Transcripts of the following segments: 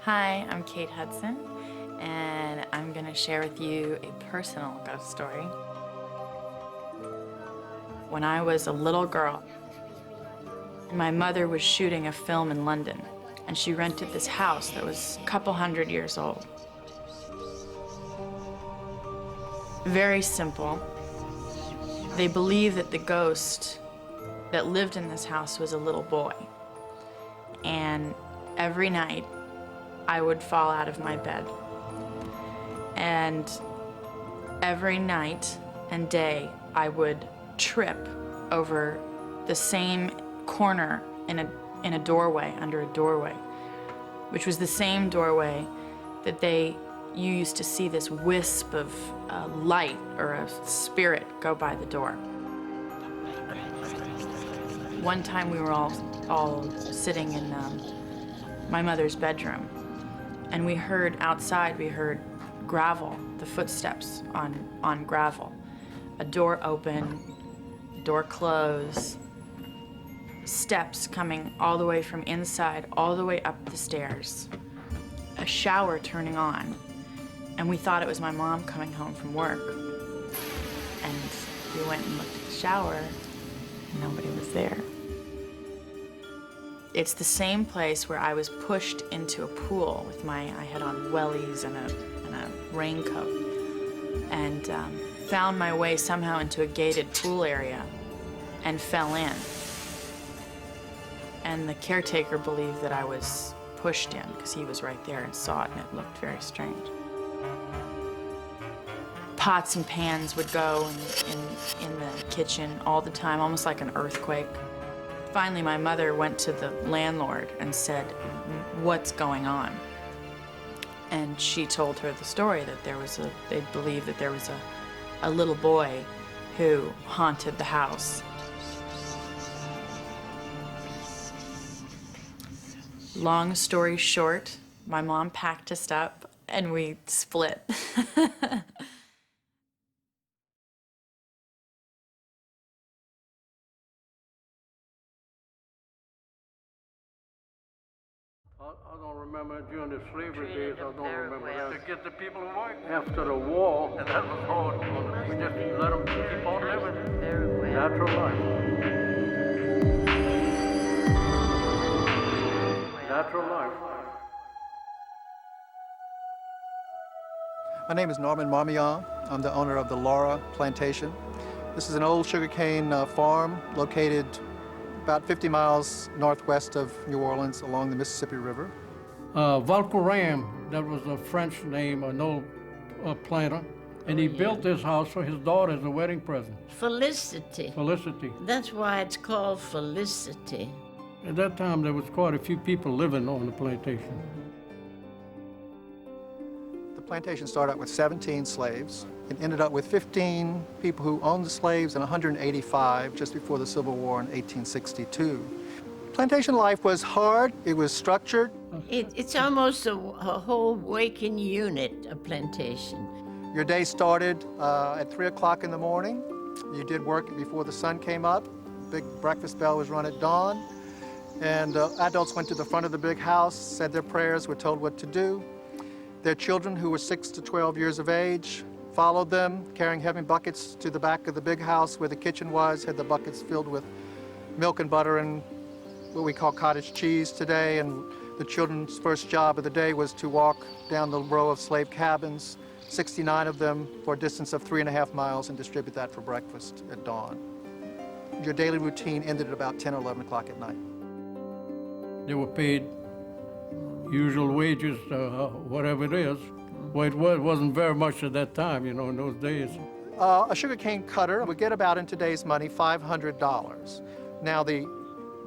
Hi, I'm Kate Hudson, and I'm going to share with you a personal ghost story. When I was a little girl, my mother was shooting a film in London, and she rented this house that was a couple hundred years old. Very simple. They believe that the ghost that lived in this house was a little boy. And every night, I would fall out of my bed. And every night and day, I would trip over the same corner in a doorway, under a doorway, which was the same doorway that you used to see this wisp of light or a spirit go by the door. One time we were all sitting in my mother's bedroom, and we heard outside, we heard gravel, the footsteps on gravel. A door open, door close, steps coming all the way from inside, all the way up the stairs. A shower turning on, and we thought it was my mom coming home from work. And we went and looked at the shower, and nobody was there. It's the same place where I was pushed into a pool with I had on wellies and a raincoat, and found my way somehow into a gated pool area and fell in. And the caretaker believed that I was pushed in because he was right there and saw it, and it looked very strange. Pots and pans would go in the kitchen all the time, almost like an earthquake. Finally, my mother went to the landlord and said, "What's going on?" And she told her the story that they believed that there was a little boy who haunted the house. Long story short, my mom packed us up and we split. I don't remember during the slavery days, I don't remember that. To get the people to work after the war, and that was hard. We just let them keep on living. Natural life. Natural life. My name is Norman Marmion. I'm the owner of the Laura Plantation. This is an old sugarcane farm located about 50 miles northwest of New Orleans along the Mississippi River. Valcoram, that was a French name, an old planter, and he built this house for his daughter as a wedding present. Felicity. Felicity. That's why it's called Felicity. At that time, there was quite a few people living on the plantation. The plantation started out with 17 slaves. It ended up with 15 people who owned the slaves and 185 just before the Civil War in 1862. Plantation life was hard, it was structured. It's almost a whole waking unit, a plantation. Your day started at 3 o'clock in the morning. You did work before the sun came up. Big breakfast bell was run at dawn. And adults went to the front of the big house, said their prayers, were told what to do. Their children, who were 6 to 12 years of age, followed them, carrying heavy buckets to the back of the big house where the kitchen was, had the buckets filled with milk and butter and what we call cottage cheese today. And the children's first job of the day was to walk down the row of slave cabins, 69 of them, for a distance of 3.5 miles, and distribute that for breakfast at dawn. Your daily routine ended at about 10 or 11 o'clock at night. They were paid usual wages, whatever it is. Well, it wasn't very much at that time, in those days. A sugarcane cutter would get about, in today's money, $500. Now, the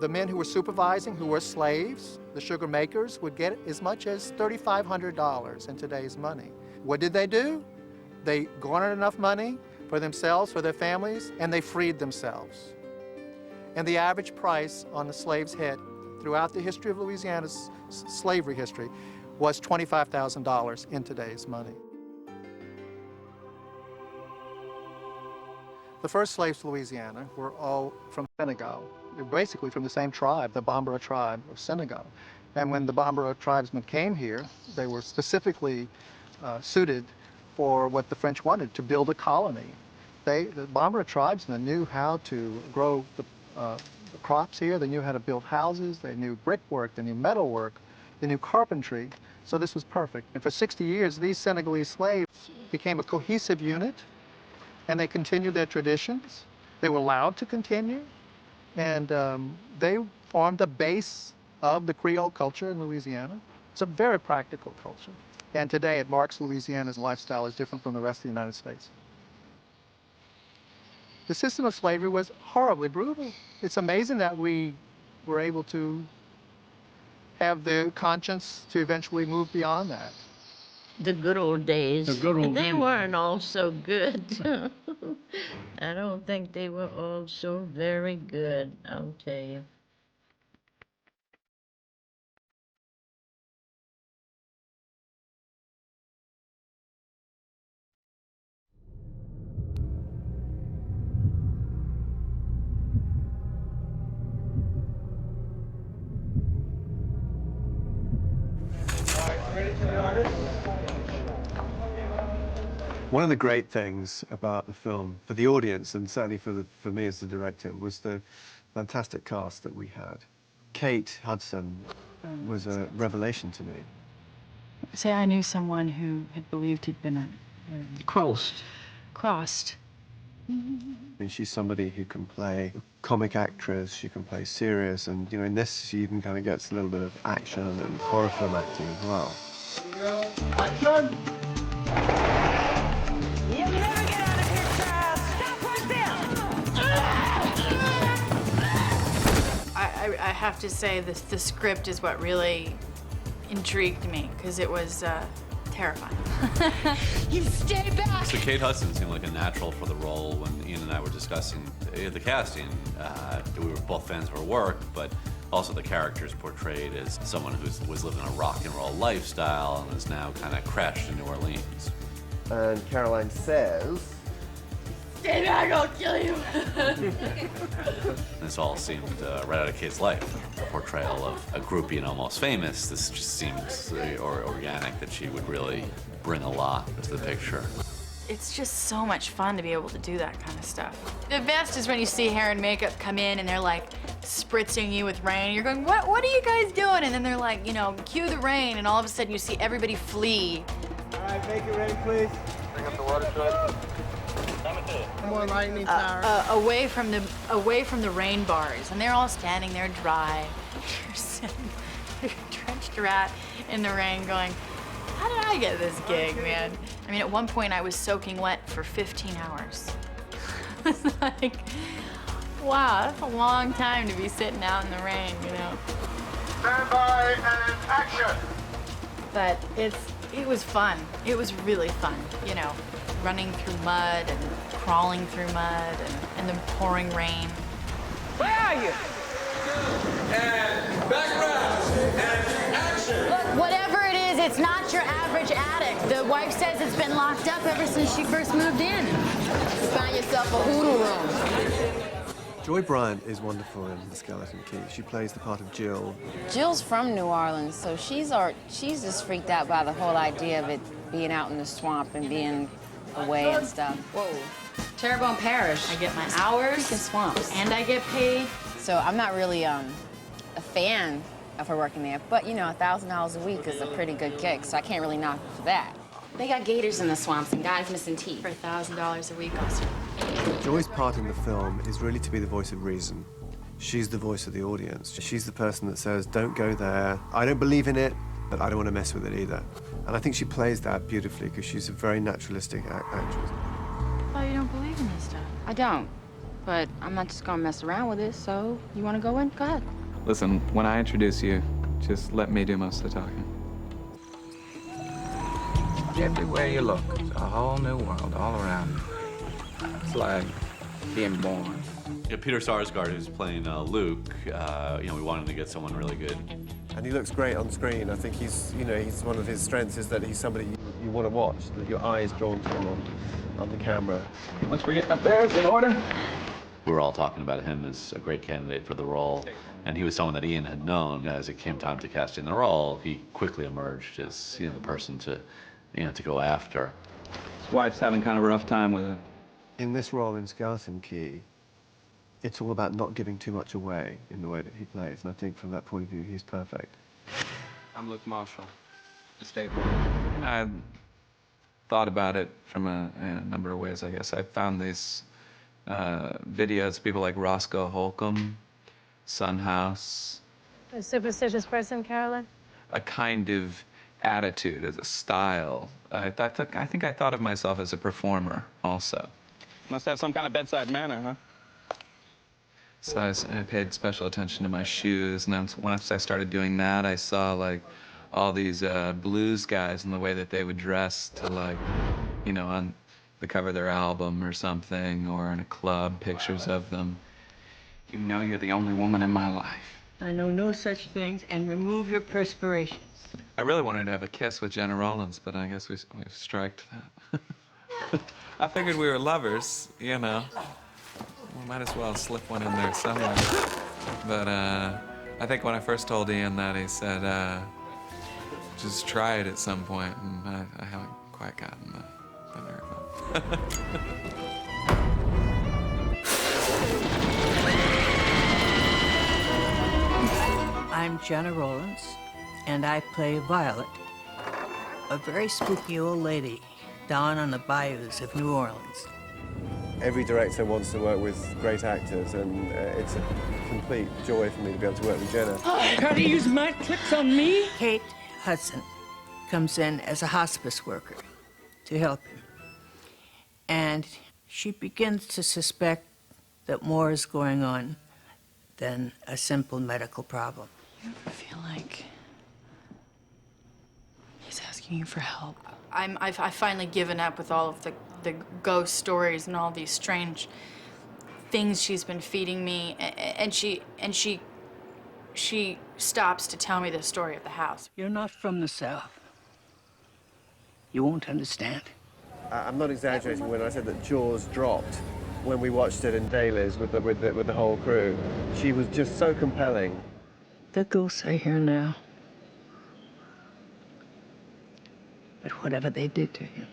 men who were supervising, who were slaves, the sugar makers, would get as much as $3,500 in today's money. What did they do? They garnered enough money for themselves, for their families, and they freed themselves. And the average price on a slave's head throughout the history of Louisiana's slavery history was $25,000 in today's money. The first slaves to Louisiana were all from Senegal. They're basically from the same tribe, the Bambara tribe of Senegal. And when the Bambara tribesmen came here, they were specifically suited for what the French wanted, to build a colony. The Bambara tribesmen knew how to grow the crops here, they knew how to build houses, they knew brickwork, they knew metalwork, they knew carpentry, so this was perfect. And for 60 years, these Senegalese slaves became a cohesive unit, and they continued their traditions. They were allowed to continue, and they formed the base of the Creole culture in Louisiana. It's a very practical culture. And today it marks Louisiana's lifestyle is different from the rest of the United States. The system of slavery was horribly brutal. It's amazing that we were able to have the conscience to eventually move beyond that. The good old days. The good old They days. weren't all so good. I don't think they were all so very good, I'll tell you. One of the great things about the film, for the audience and certainly for me as the director, was the fantastic cast that we had. Kate Hudson was a revelation to me. Say I knew someone who had believed he'd been crossed. I mean, she's somebody who can play comic actress, she can play serious, and in this she even kind of gets a little bit of action and horror film acting as well. Action! You'll never get out of here, child. Stop right there. I have to say the script is what really intrigued me, because it was terrifying. You stay back. So Kate Hudson seemed like a natural for the role. When Ian and I were discussing the casting, we were both fans of her work, but also the character's portrayed as someone who was living a rock and roll lifestyle and is now kind of crashed in New Orleans. And Caroline says, Stay back, I'll kill you. This all seemed right out of Kate's life. The portrayal of a groupie and almost famous, this just seems organic, that she would really bring a lot to the picture. It's just so much fun to be able to do that kind of stuff. The best is when you see hair and makeup come in and they're like spritzing you with rain. You're going, what are you guys doing? And then they're like, cue the rain, and all of a sudden you see everybody flee. all right, make it rain, please. Bring up the water truck. More lightning power. away from the rain bars, and they're all standing there dry. You're sitting there, drenched rat in the rain, going, "How did I get this gig, man?" I mean, at one point I was soaking wet for 15 hours. It's like, wow, that's a long time to be sitting out in the rain, Stand by and action! But it was fun. It was really fun, running through mud and crawling through mud and the pouring rain. Where are you? And background and action. Look, whatever it is, it's not your average addict. The wife says it's been locked up ever since she first moved in. Find yourself a hoodoo room. Joy Bryant is wonderful in The Skeleton Key. She plays the part of Jill. Jill's from New Orleans, so she's just freaked out by the whole idea of it being out in the swamp and being away and stuff. Whoa. Terrebonne Parish. I get my hours Freaking swamps. and I get paid. So I'm not really a fan of her working there, but $1,000 a week is a pretty good gig, so I can't really knock her for that. They got gators in the swamps and guys missing teeth. For $1,000 a week, Oscar. Joy's part in the film is really to be the voice of reason. She's the voice of the audience. She's the person that says, don't go there. I don't believe in it, but I don't want to mess with it either. And I think she plays that beautifully because she's a very naturalistic actress. Oh, you don't believe in this stuff? I don't, but I'm not just gonna mess around with it, so you wanna go in? Go ahead. Listen, when I introduce you, just let me do most of the talking. Everywhere you look, it's a whole new world all around you. It's like being born. Yeah, Peter Sarsgaard, who's playing Luke, we wanted to get someone really good. And he looks great on screen. I think he's one of his strengths is that he's somebody you you want to watch, that your eye is drawn to on the camera. Once we get up there, it's in order. We were all talking about him as a great candidate for the role, and he was someone that Ian had known. As it came time to casting the role, he quickly emerged as the person to go after. His wife's having kind of a rough time with it. In this role in Skeleton Key, it's all about not giving too much away in the way that he plays, and I think from that point of view, he's perfect. I'm Luke Marshall, the state board. I thought about it from a number of ways, I guess. I found these videos, people like Roscoe Holcomb, Son House. A superstitious person, Carolyn? A kind of attitude, as a style. I think I thought of myself as a performer, also. Must have some kind of bedside manner, huh? So I paid special attention to my shoes, and then once I started doing that, I saw, like, all these blues guys and the way that they would dress to, like, you know, on the cover of their album or something, or in a club, pictures of them. You know you're the only woman in my life. I know no such things, and remove your perspiration. I really wanted to have a kiss with Jenna Rollins, but I guess we've striked that. I figured we were lovers, you know. We might as well slip one in there somewhere. But I think when I first told Ian that, he said, just try it at some point, and I haven't quite gotten the nerve up. I'm Jenna Rollins, and I play Violet, a very spooky old lady down on the bayous of New Orleans. Every director wants to work with great actors, and it's a complete joy for me to be able to work with Jenna. Try to use my tricks on me? Kate Hudson comes in as a hospice worker to help him. And she begins to suspect that more is going on than a simple medical problem. You ever feel like he's asking you for help? I've finally given up with all of the ghost stories and all these strange things she's been feeding me, and she stops to tell me the story of the house. You're not from the South. You won't understand. I'm not exaggerating when I said that jaws dropped when we watched it in Daly's with the whole crew. She was just so compelling. The ghosts are here now. But whatever they did to him,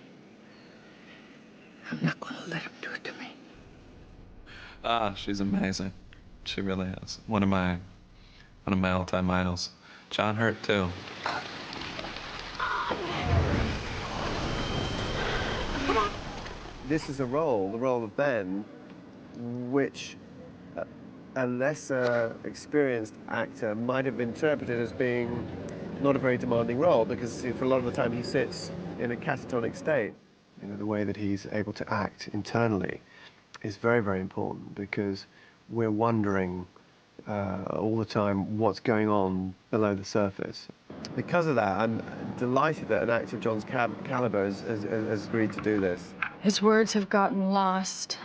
I'm not going to let him do it to me. Ah, she's amazing. She really is. One of my all-time idols. John Hurt, too. This is the role of Ben, which a lesser experienced actor might have interpreted as being not a very demanding role, because for a lot of the time he sits in a catatonic state. You know, the way that he's able to act internally is very, very important, because we're wondering all the time what's going on below the surface. Because of that, I'm delighted that an actor of John's caliber has agreed to do this. His words have gotten lost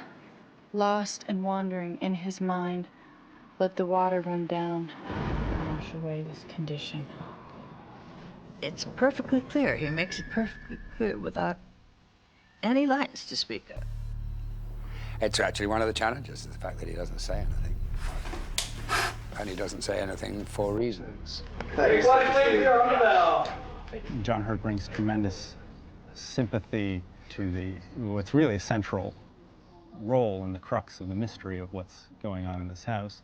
and wandering in his mind. Let the water run down and wash away this condition. It's perfectly clear. He makes it perfectly clear without any lines to speak of. It's actually one of the challenges, the fact that he doesn't say anything. And he doesn't say anything for reasons. John Hurt brings tremendous sympathy to what's really a central role in the crux of the mystery of what's going on in this house.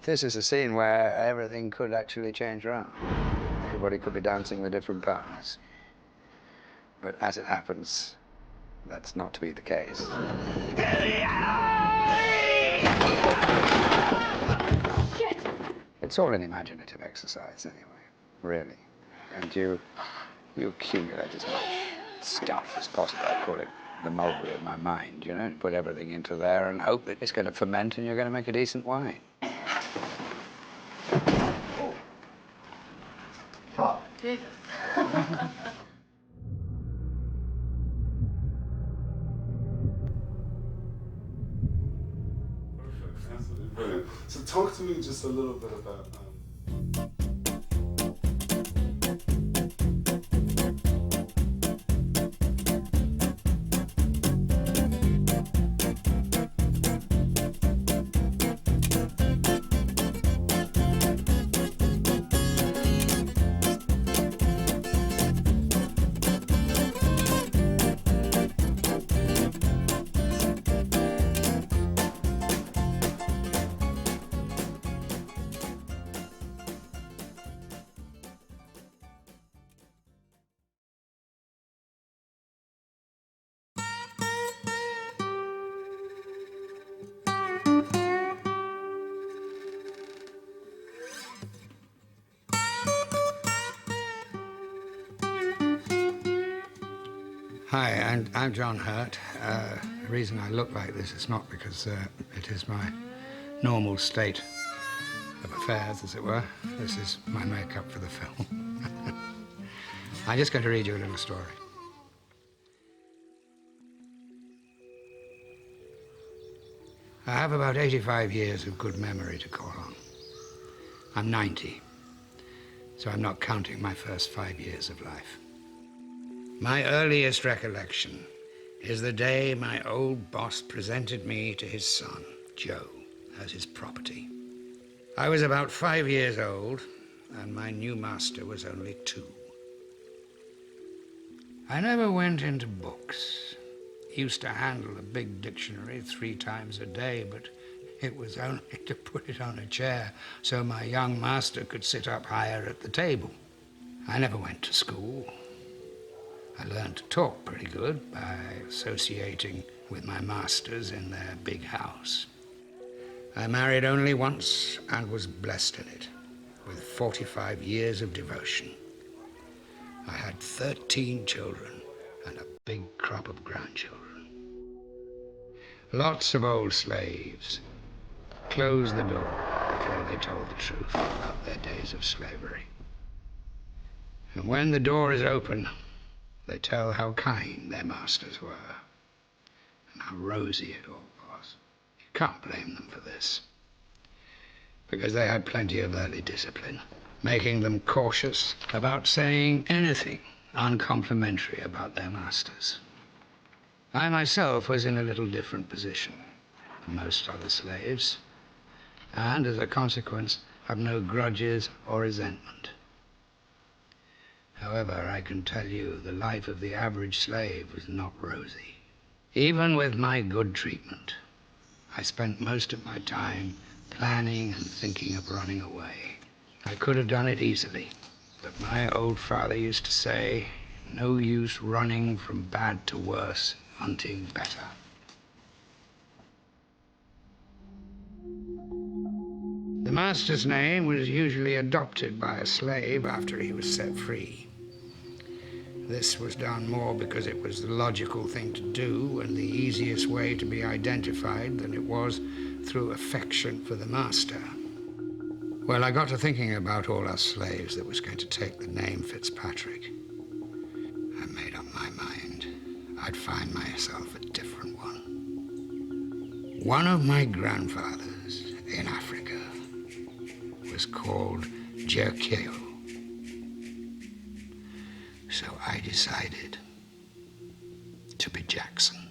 This is a scene where everything could actually change around. Everybody could be dancing with different partners. But as it happens, that's not to be the case. Shit! It's all an imaginative exercise anyway, really. And you accumulate as much stuff as possible. I call it the mulberry of my mind, you know? Put everything into there and hope that it's going to ferment and you're going to make a decent wine. David. Absolutely brilliant. So talk to me just a little bit about And I'm John Hurt. The reason I look like this is not because it is my normal state of affairs, as it were. This is my makeup for the film. I'm just going to read you a little story. I have about 85 years of good memory to call on. I'm 90, so I'm not counting my first 5 years of life. My earliest recollection is the day my old boss presented me to his son, Joe, as his property. I was about 5 years old, and my new master was only 2. I never went into books. He used to handle a big dictionary 3 times a day, but it was only to put it on a chair so my young master could sit up higher at the table. I never went to school. I learned to talk pretty good by associating with my masters in their big house. I married only once and was blessed in it, with 45 years of devotion. I had 13 children and a big crop of grandchildren. Lots of old slaves closed the door before they told the truth about their days of slavery. And when the door is open, they tell how kind their masters were and how rosy it all was. You can't blame them for this, because they had plenty of early discipline, making them cautious about saying anything uncomplimentary about their masters. I myself was in a little different position from most other slaves, and as a consequence, have no grudges or resentment. However, I can tell you the life of the average slave was not rosy. Even with my good treatment, I spent most of my time planning and thinking of running away. I could have done it easily, but my old father used to say, no use running from bad to worse, hunting better. The master's name was usually adopted by a slave after he was set free. This was done more because it was the logical thing to do and the easiest way to be identified than it was through affection for the master. Well, I got to thinking about all us slaves that was going to take the name Fitzpatrick. I made up my mind. I'd find myself a different one. One of my grandfathers in Africa was called Jerkeo. So I decided to be Jackson.